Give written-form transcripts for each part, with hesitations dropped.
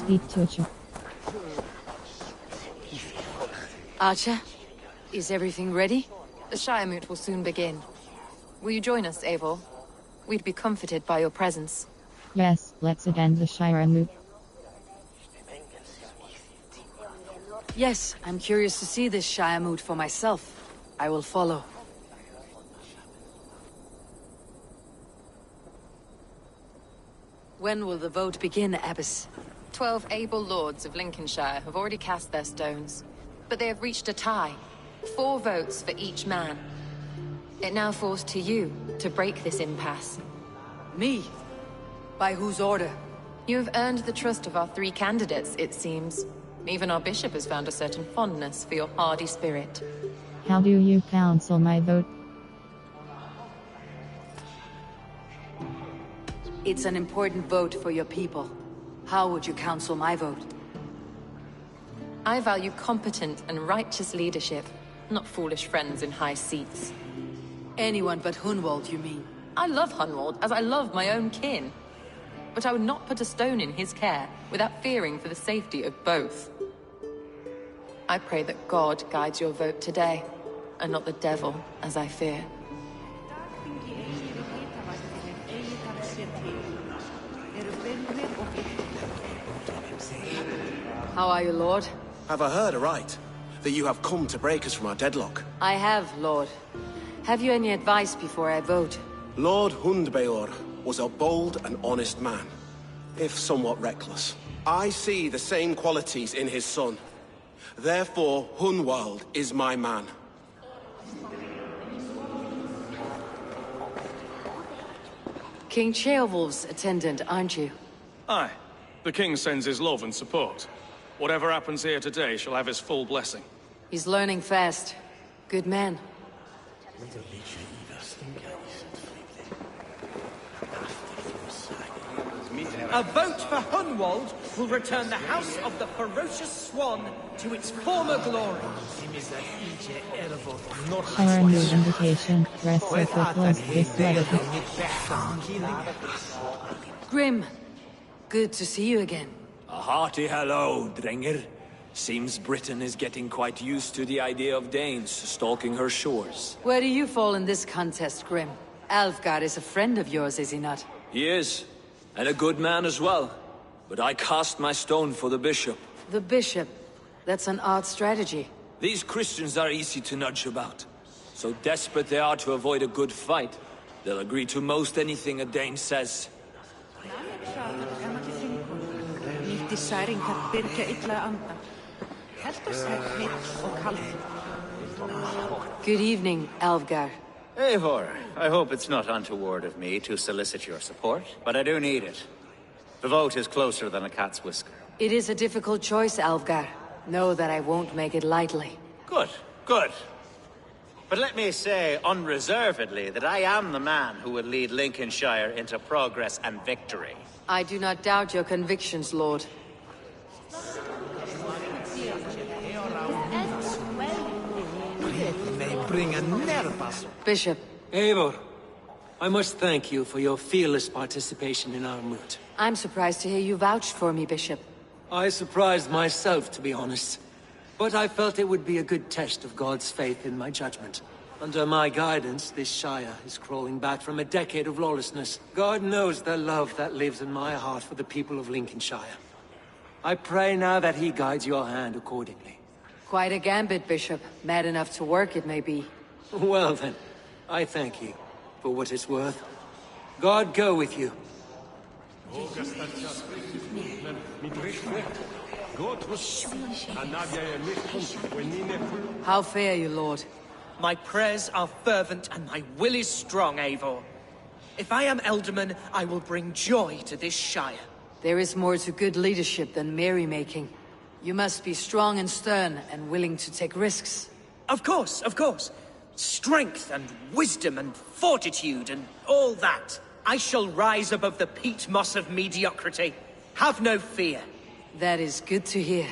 speak to you. Archer, is everything ready? The Shire Moot will soon begin. Will you join us, Eivor? We'd be comforted by your presence. Yes, let's attend the Shire Moot. Yes, I'm curious to see this Shire Moot for myself. I will follow. When will the vote begin, Abbess? 12 able lords of Lincolnshire have already cast their stones, but they have reached a tie. 4 votes for each man. It now falls to you to break this impasse. Me? By whose order? You have earned the trust of our 3 candidates, it seems. Even our bishop has found a certain fondness for your hardy spirit. How do you counsel my vote? It's an important vote for your people. How would you counsel my vote? I value competent and righteous leadership, not foolish friends in high seats. Anyone but Hunwald, you mean? I love Hunwald, as I love my own kin. But I would not put a stone in his care without fearing for the safety of both. I pray that God guides your vote today, and not the devil, as I fear. How are you, Lord? Have I heard aright that you have come to break us from our deadlock? I have, Lord. Have you any advice before I vote? Lord Hundbeor was a bold and honest man, if somewhat reckless. I see the same qualities in his son. Therefore, Hunwald is my man. King Ceolwulf's attendant, aren't you? Aye. The king sends his love and support. Whatever happens here today shall have his full blessing. He's learning fast. Good man. A vote for Hunwald will return the House of the Ferocious Swan to its former glory. Shire Moot invitation. Rest so close this letter. Grim, good to see you again. A hearty hello, Drenger. Seems Britain is getting quite used to the idea of Danes stalking her shores. Where do you fall in this contest, Grim? Alfgar is a friend of yours, is he not? He is, and a good man as well. But I cast my stone for the bishop. The bishop? That's an odd strategy. These Christians are easy to nudge about. So desperate they are to avoid a good fight, they'll agree to most anything a Dane says. Good evening, Alfgar. Eivor, I hope it's not untoward of me to solicit your support, but I do need it. The vote is closer than a cat's whisker. It is a difficult choice, Alfgar. Know that I won't make it lightly. Good, good. But let me say unreservedly that I am the man who will lead Lincolnshire into progress and victory. I do not doubt your convictions, Lord. Bishop. Eivor, I must thank you for your fearless participation in our moot. I'm surprised to hear you vouched for me, Bishop. I surprised myself, to be honest. But I felt it would be a good test of God's faith in my judgment. Under my guidance, this Shire is crawling back from a decade of lawlessness. God knows the love that lives in my heart for the people of Lincolnshire. I pray now that he guides your hand accordingly. Quite a gambit, Bishop. Mad enough to work, it may be. Well then, I thank you for what it's worth. God go with you. How fare you, Lord? My prayers are fervent and my will is strong, Eivor. If I am Elderman, I will bring joy to this Shire. There is more to good leadership than merrymaking. You must be strong and stern and willing to take risks. Of course, of course. Strength and wisdom and fortitude and all that. I shall rise above the peat moss of mediocrity. Have no fear. That is good to hear.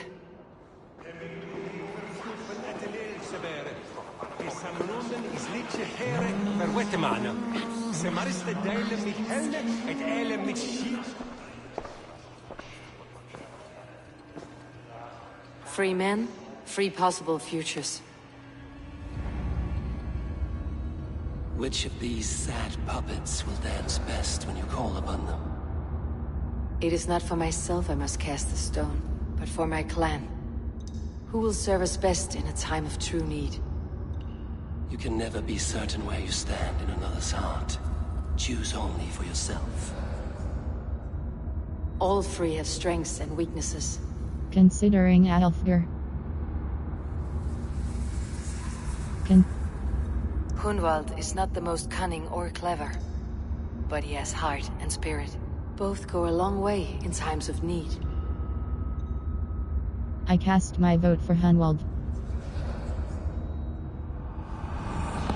Free men, free possible futures. Which of these sad puppets will dance best when you call upon them? It is not for myself I must cast the stone, but for my clan. Who will serve us best in a time of true need? You can never be certain where you stand in another's heart. Choose only for yourself. All three have strengths and weaknesses. Considering Alfgar. Hunwald is not the most cunning or clever, but he has heart and spirit. Both go a long way in times of need. I cast my vote for Hunwald.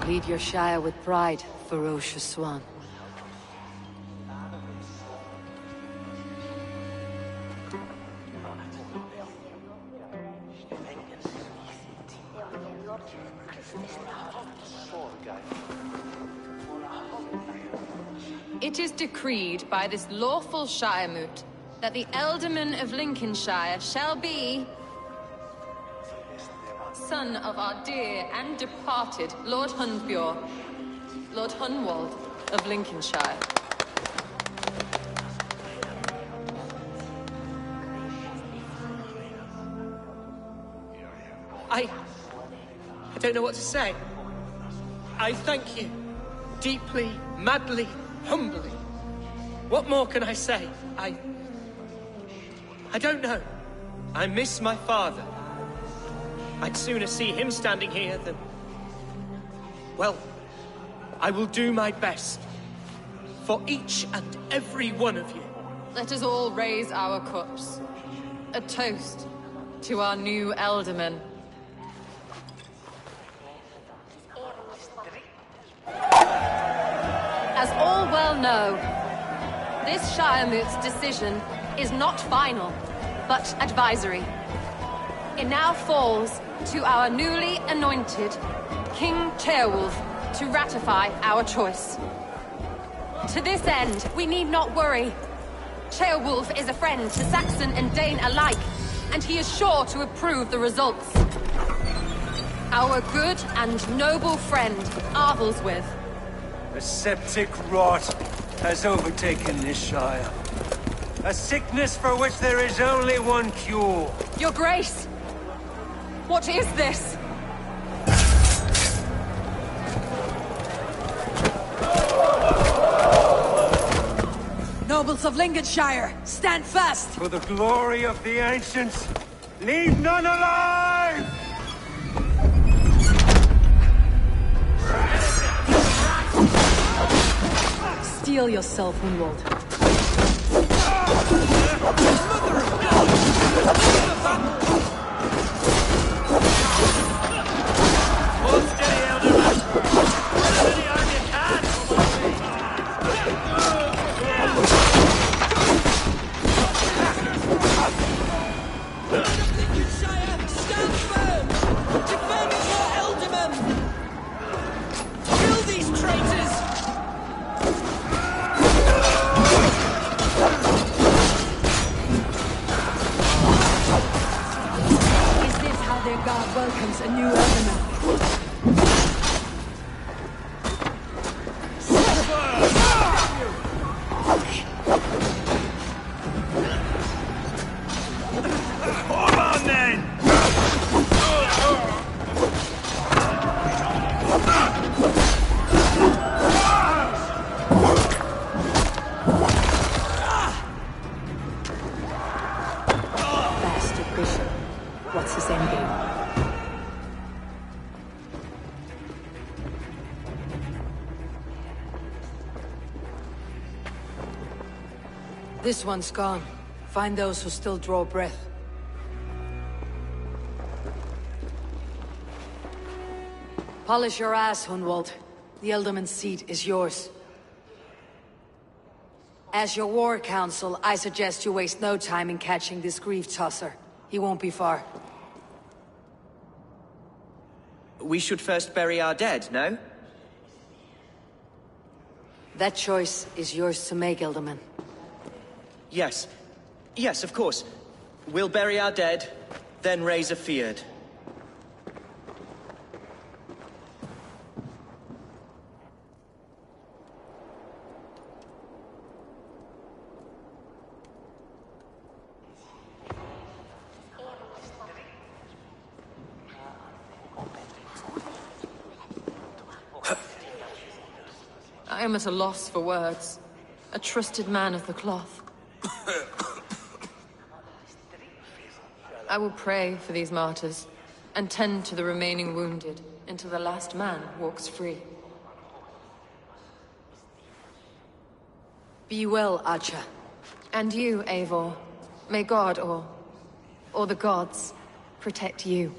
Lead your Shire with pride, ferocious swan. It is decreed by this lawful Shiremoot that the Ealdorman of Lincolnshire shall be son of our dear and departed Lord Hundbjorn, Lord Hunwald of Lincolnshire. I don't know what to say. I thank you. Deeply, madly, humbly. What more can I say? I don't know. I miss my father. I'd sooner see him standing here than... Well, I will do my best. For each and every one of you. Let us all raise our cups. A toast to our new Ealdorman. As all well know, this Shiremoot's decision is not final, but advisory. It now falls to our newly anointed King Ceolwulf to ratify our choice. To this end, we need not worry. Ceolwulf is a friend to Saxon and Dane alike, and he is sure to approve the results. Our good and noble friend, Arthelswith. A septic rot has overtaken this Shire. A sickness for which there is only one cure. Your Grace! What is this? Nobles of Lincolnshire, stand fast! For the glory of the ancients, leave none alive! Steel yourself, Hunwald. Hold steady, Ealdorman! As many arm you can! Lincolnshire, stand firm! Defend your Ealdorman! Kill these traitors! Is this how their god welcomes a new Ealdorman? Hold on, then! Bastard Bishop. What's his end game? This one's gone. Find those who still draw breath. Polish your ass, Hunwald. The Ealdorman's seat is yours. As your war council, I suggest you waste no time in catching this grief tosser. He won't be far. We should first bury our dead, no? That choice is yours to make, Ealdorman. Yes. Yes, of course. We'll bury our dead, then raise a feared. I am at a loss for words. A trusted man of the cloth. I will pray for these martyrs, and tend to the remaining wounded, until the last man walks free. Be well, Archer. And you, Eivor. May God, or the gods, protect you.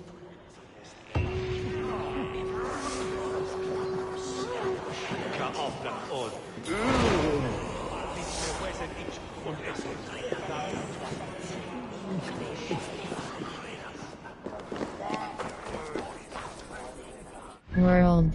World.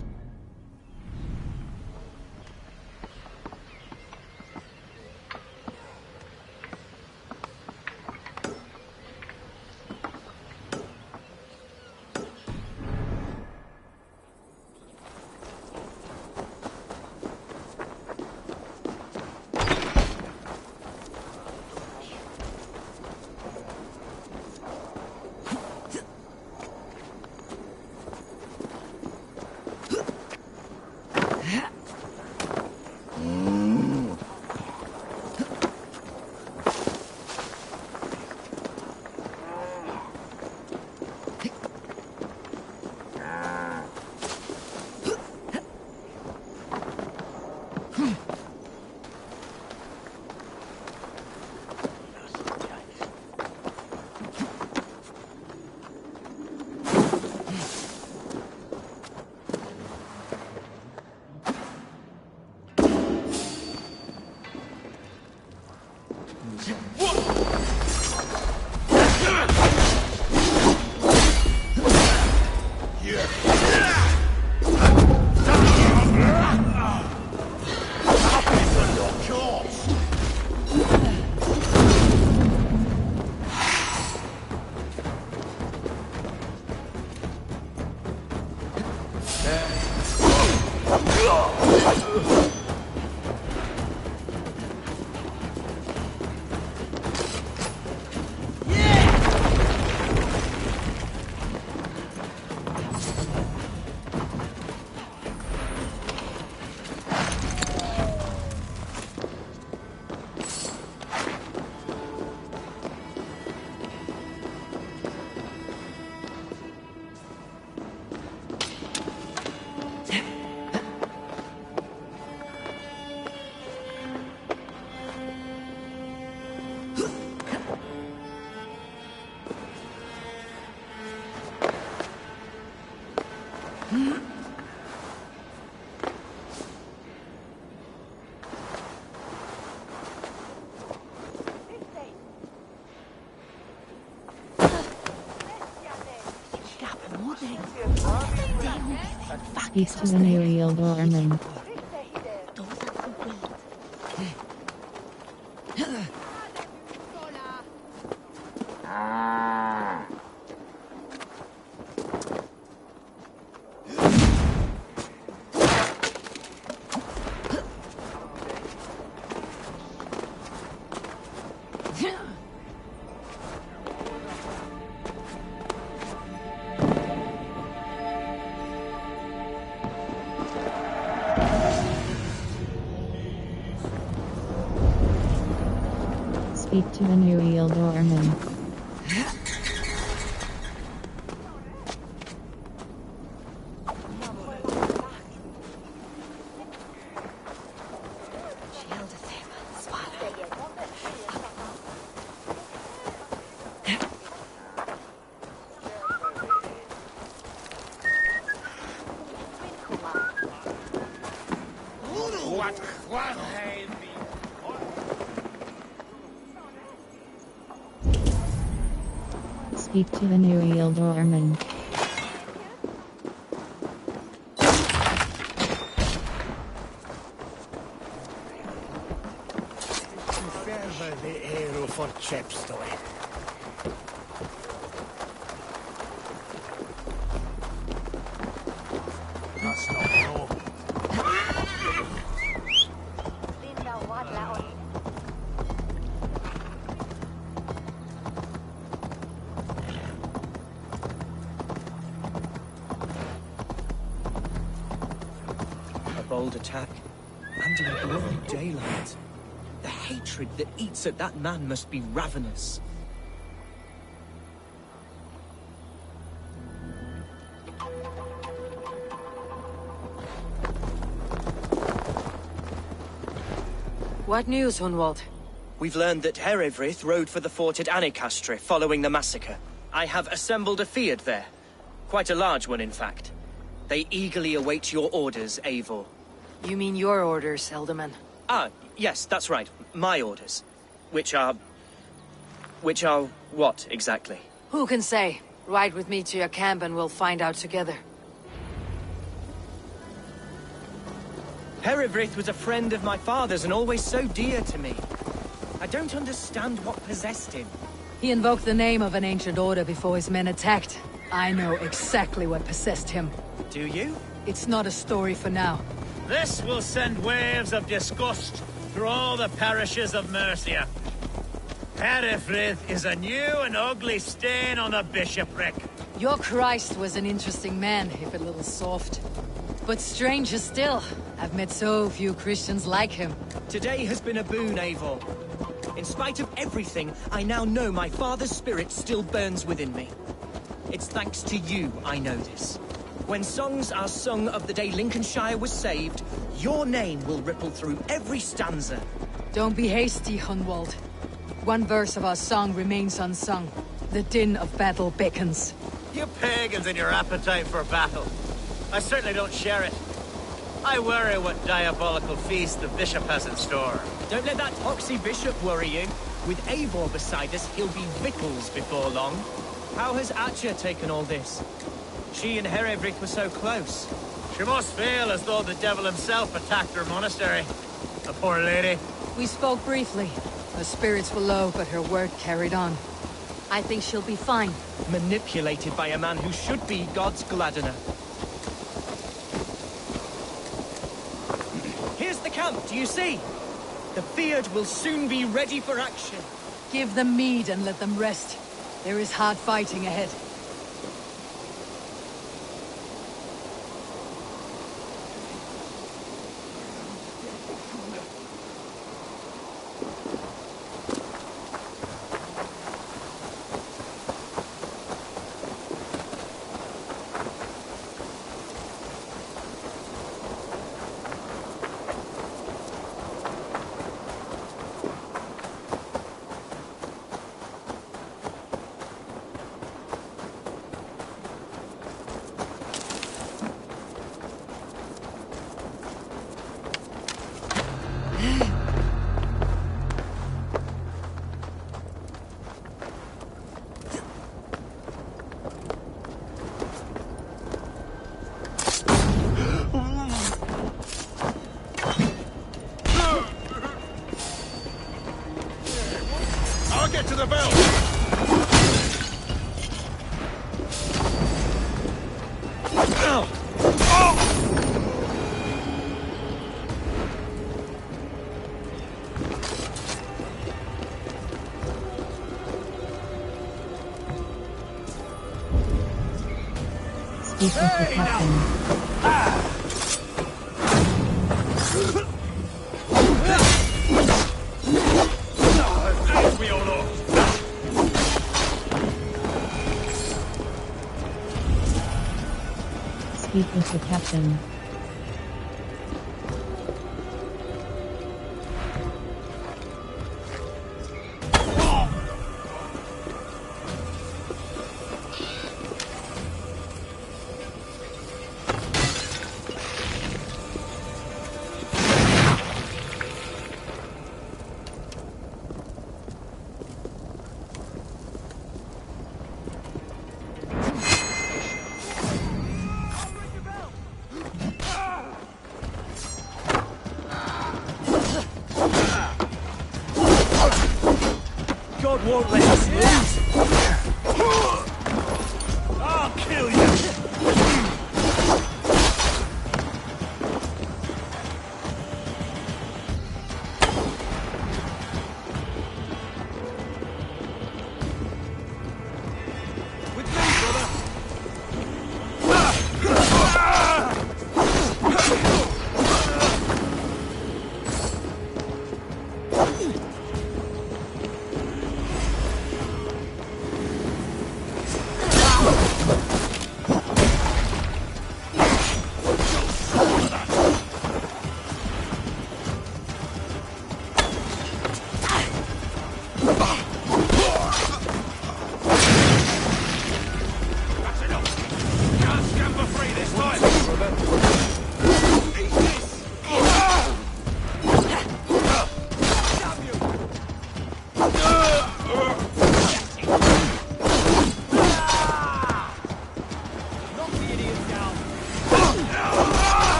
Speak to an aerial doorman. Speak to an aerial doorman. Speak to an aerial doorman. Serve the aero for Chepstow. bold attack, and in broad daylight. The hatred that eats at that man must be ravenous. What news, Hunwald? We've learned that Herewrith rode for the fort at Annikastre following the massacre. I have assembled a field there. Quite a large one, in fact. They eagerly await your orders, Eivor. You mean your orders, Elderman? Ah, yes, that's right. My orders. Which are what, exactly? Who can say? Ride with me to your camp and we'll find out together. Herewrith was a friend of my father's and always so dear to me. I don't understand what possessed him. He invoked the name of an ancient order before his men attacked. I know exactly what possessed him. Do you? It's not a story for now. This will send waves of disgust through all the parishes of Mercia. Herewrith is a new and ugly stain on the bishopric. Your Christ was an interesting man, if a little soft. But stranger still, I've met so few Christians like him. Today has been a boon, Eivor. In spite of everything, I now know my father's spirit still burns within me. It's thanks to you I know this. When songs are sung of the day Lincolnshire was saved, your name will ripple through every stanza. Don't be hasty, Hunwald. One verse of our song remains unsung. The din of battle beckons. You pagans and your appetite for battle. I certainly don't share it. I worry what diabolical feast the bishop has in store. Don't let that Hoxie bishop worry you. With Eivor beside us, he'll be victuals before long. How has Atcha taken all this? She and Herewrith were so close. She must feel as though the devil himself attacked her monastery. The poor lady. We spoke briefly. Her spirits were low, but her word carried on. I think she'll be fine. Manipulated by a man who should be God's gladdener. Here's the camp, do you see? The Fyrd will soon be ready for action. Give them mead and let them rest. There is hard fighting ahead. Get to the bell! Speak with the captain. Speak with the captain. God won't let us lose! I'll kill you! With me, brother!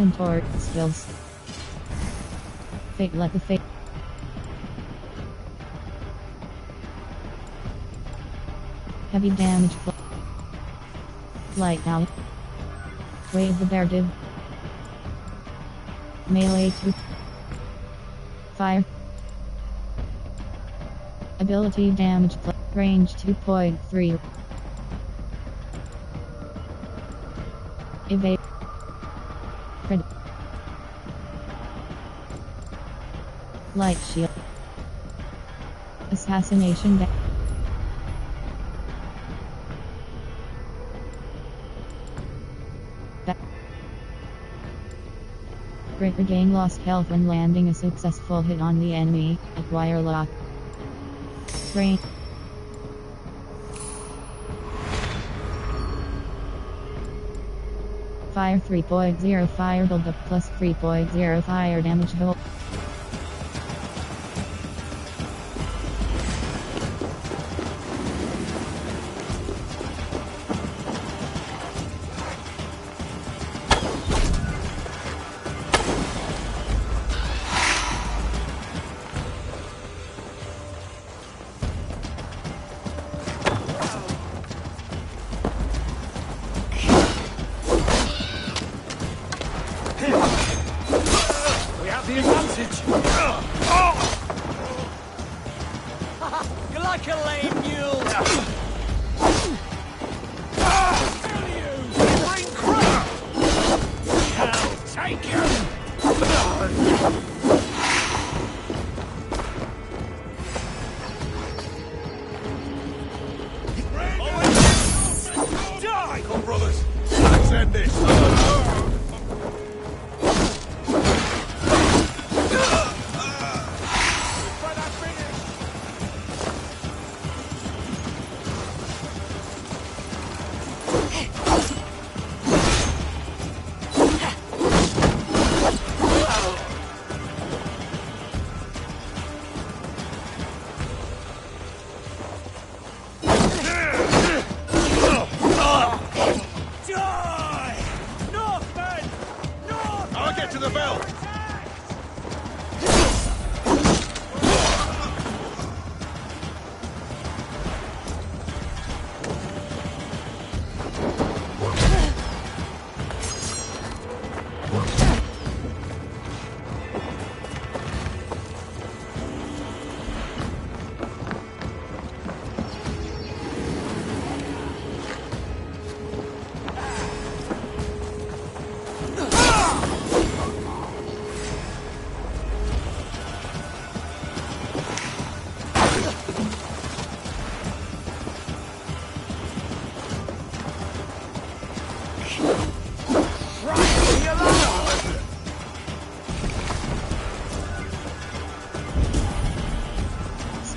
Contort skills. Fate like the fate. Heavy damage. Light out. Wave the bear did. Melee 2. Fire. Ability damage. Range 2.3. Evade. Crit. Light shield. Assassination damage. Regain lost health when landing a successful hit on the enemy. Acquire lock. Brain. Fire 3.0 fire build up plus 3.0 fire damage hold. The advantage! You're like a lame mule! Bring crap! Hell, take him! Die! Come, brothers! Let's end this! To the bell!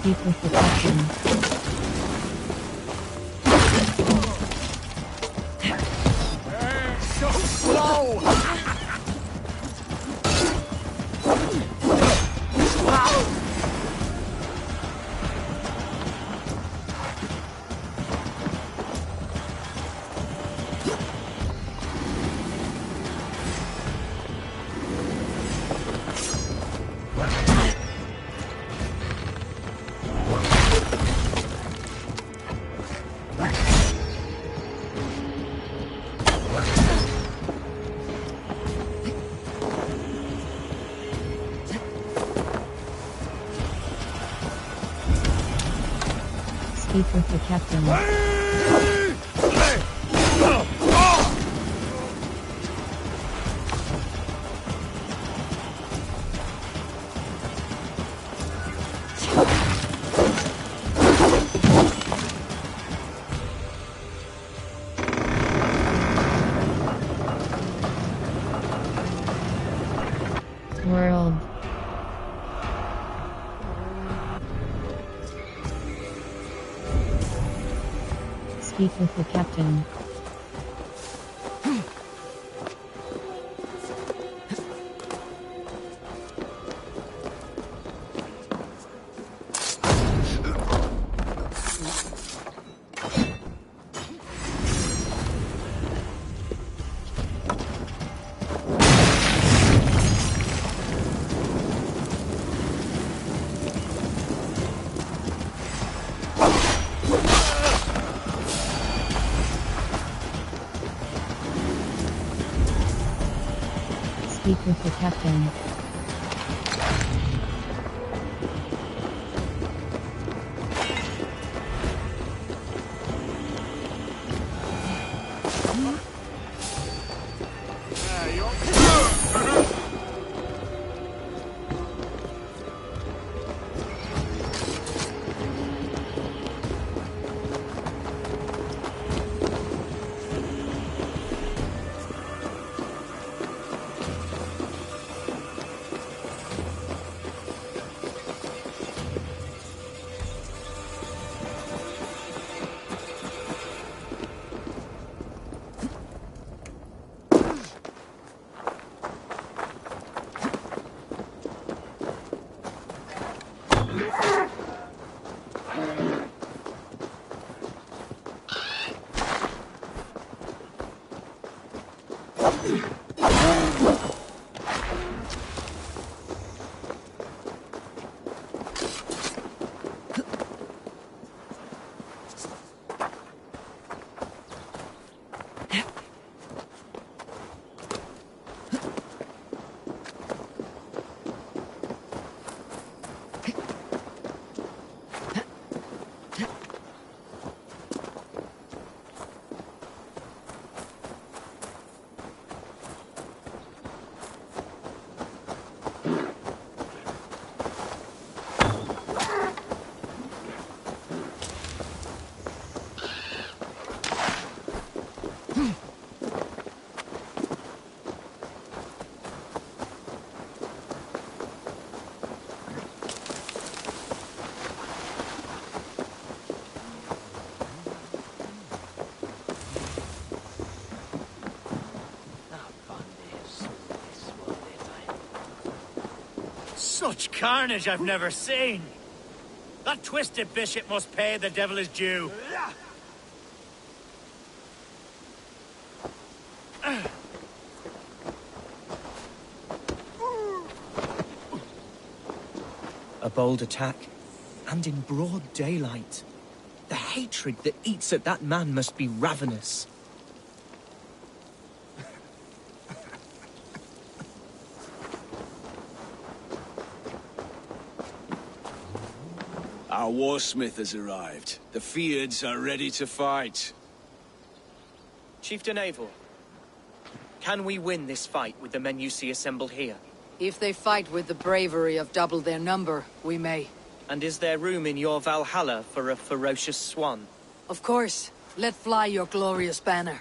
Speak with the captain. So slow! Speak with the captain. World. Speak with the captain. speak with the captain. Such carnage I've never seen! That twisted bishop must pay the devil his due. A bold attack, and in broad daylight. The hatred that eats at that man must be ravenous. Our warsmith has arrived. The Feards are ready to fight. Chieftain Eivor, can we win this fight with the men you see assembled here? If they fight with the bravery of double their number, we may. And is there room in your Valhalla for a ferocious swan? Of course. Let fly your glorious banner.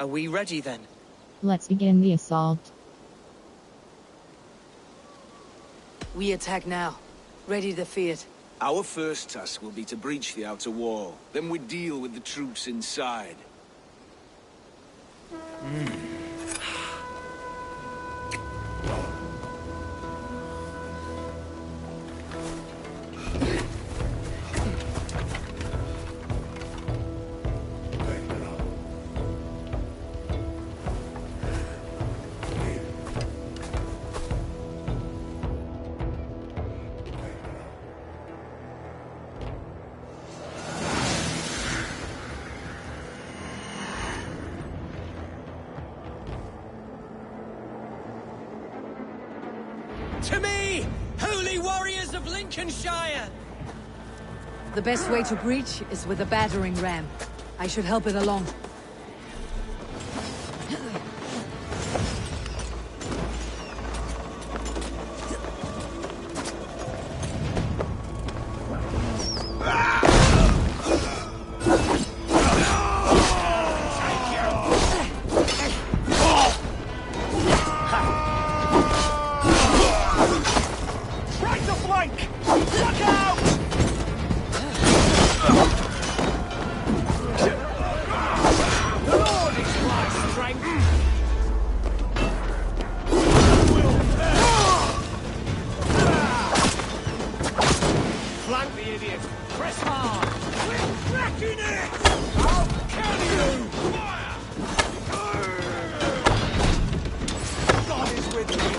Are we ready then? Let's begin the assault. We attack now. Ready to fight. Our first task will be to breach the outer wall. Then we deal with the troops inside. To me, holy warriors of Lincolnshire! The best way to breach is with a battering ram. I should help it along. God is with me!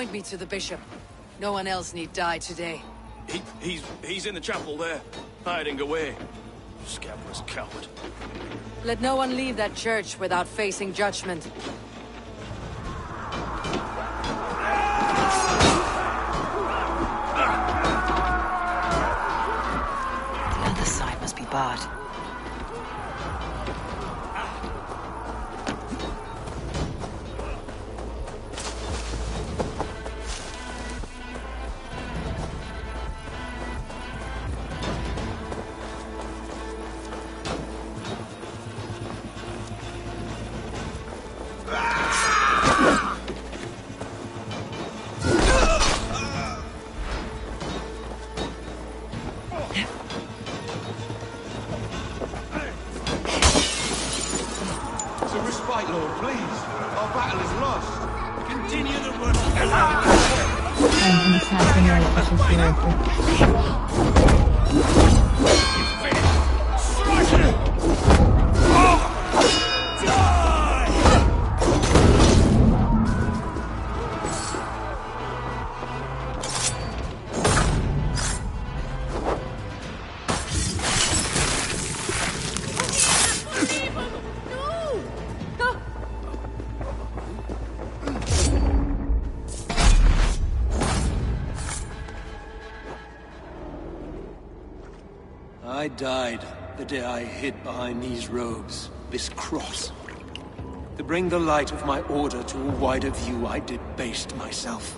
Point me to the bishop. No one else need die today. He's in the chapel there, hiding away. Scabrous coward. Let no one leave that church without facing judgment. The other side must be barred. And assassin righteous hero. I died the day I hid behind these robes, this cross. To bring the light of my order to a wider view, I debased myself.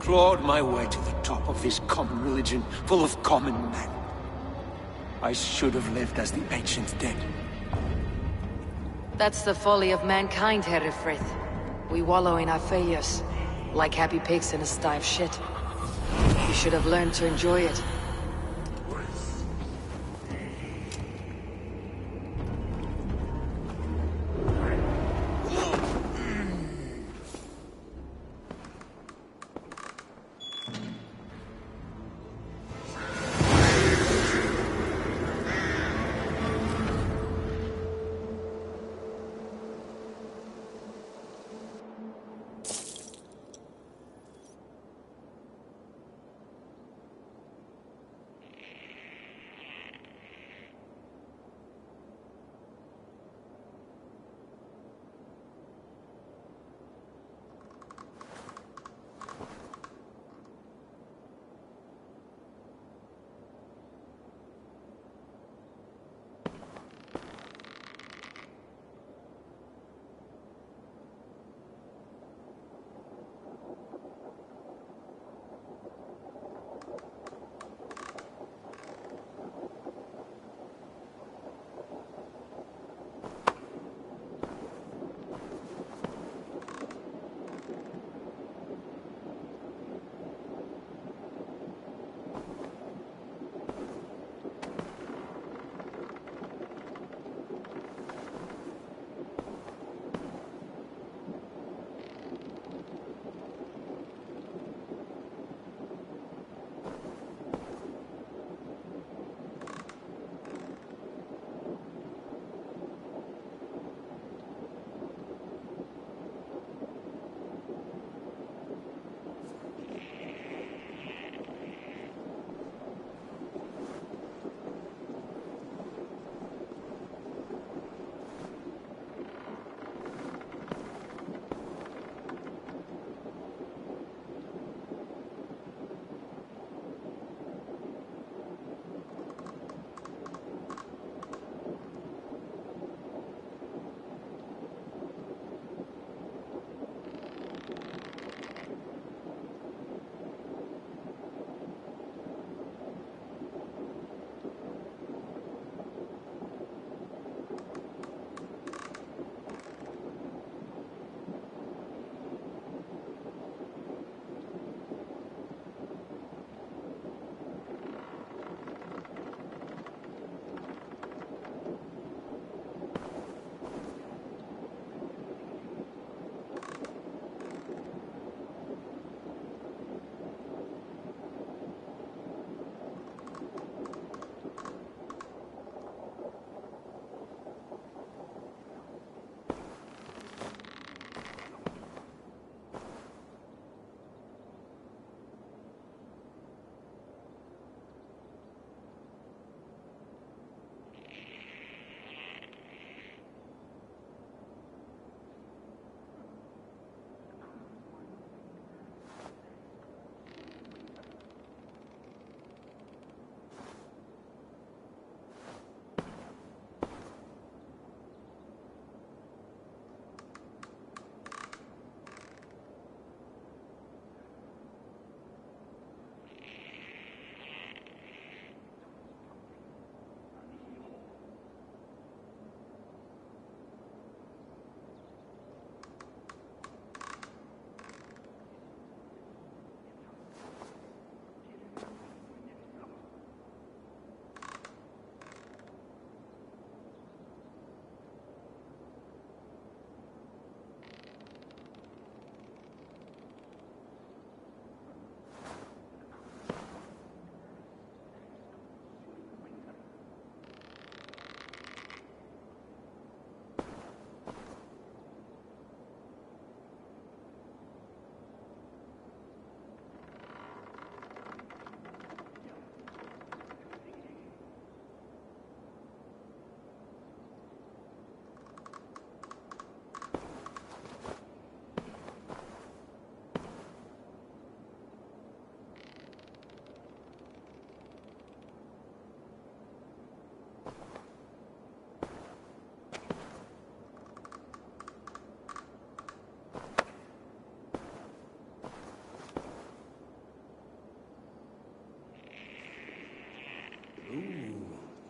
Clawed my way to the top of this common religion, full of common men. I should have lived as the ancients did. That's the folly of mankind, Herefrith. We wallow in our failures, like happy pigs in a sty shit. You should have learned to enjoy it.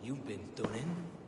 You've been done in.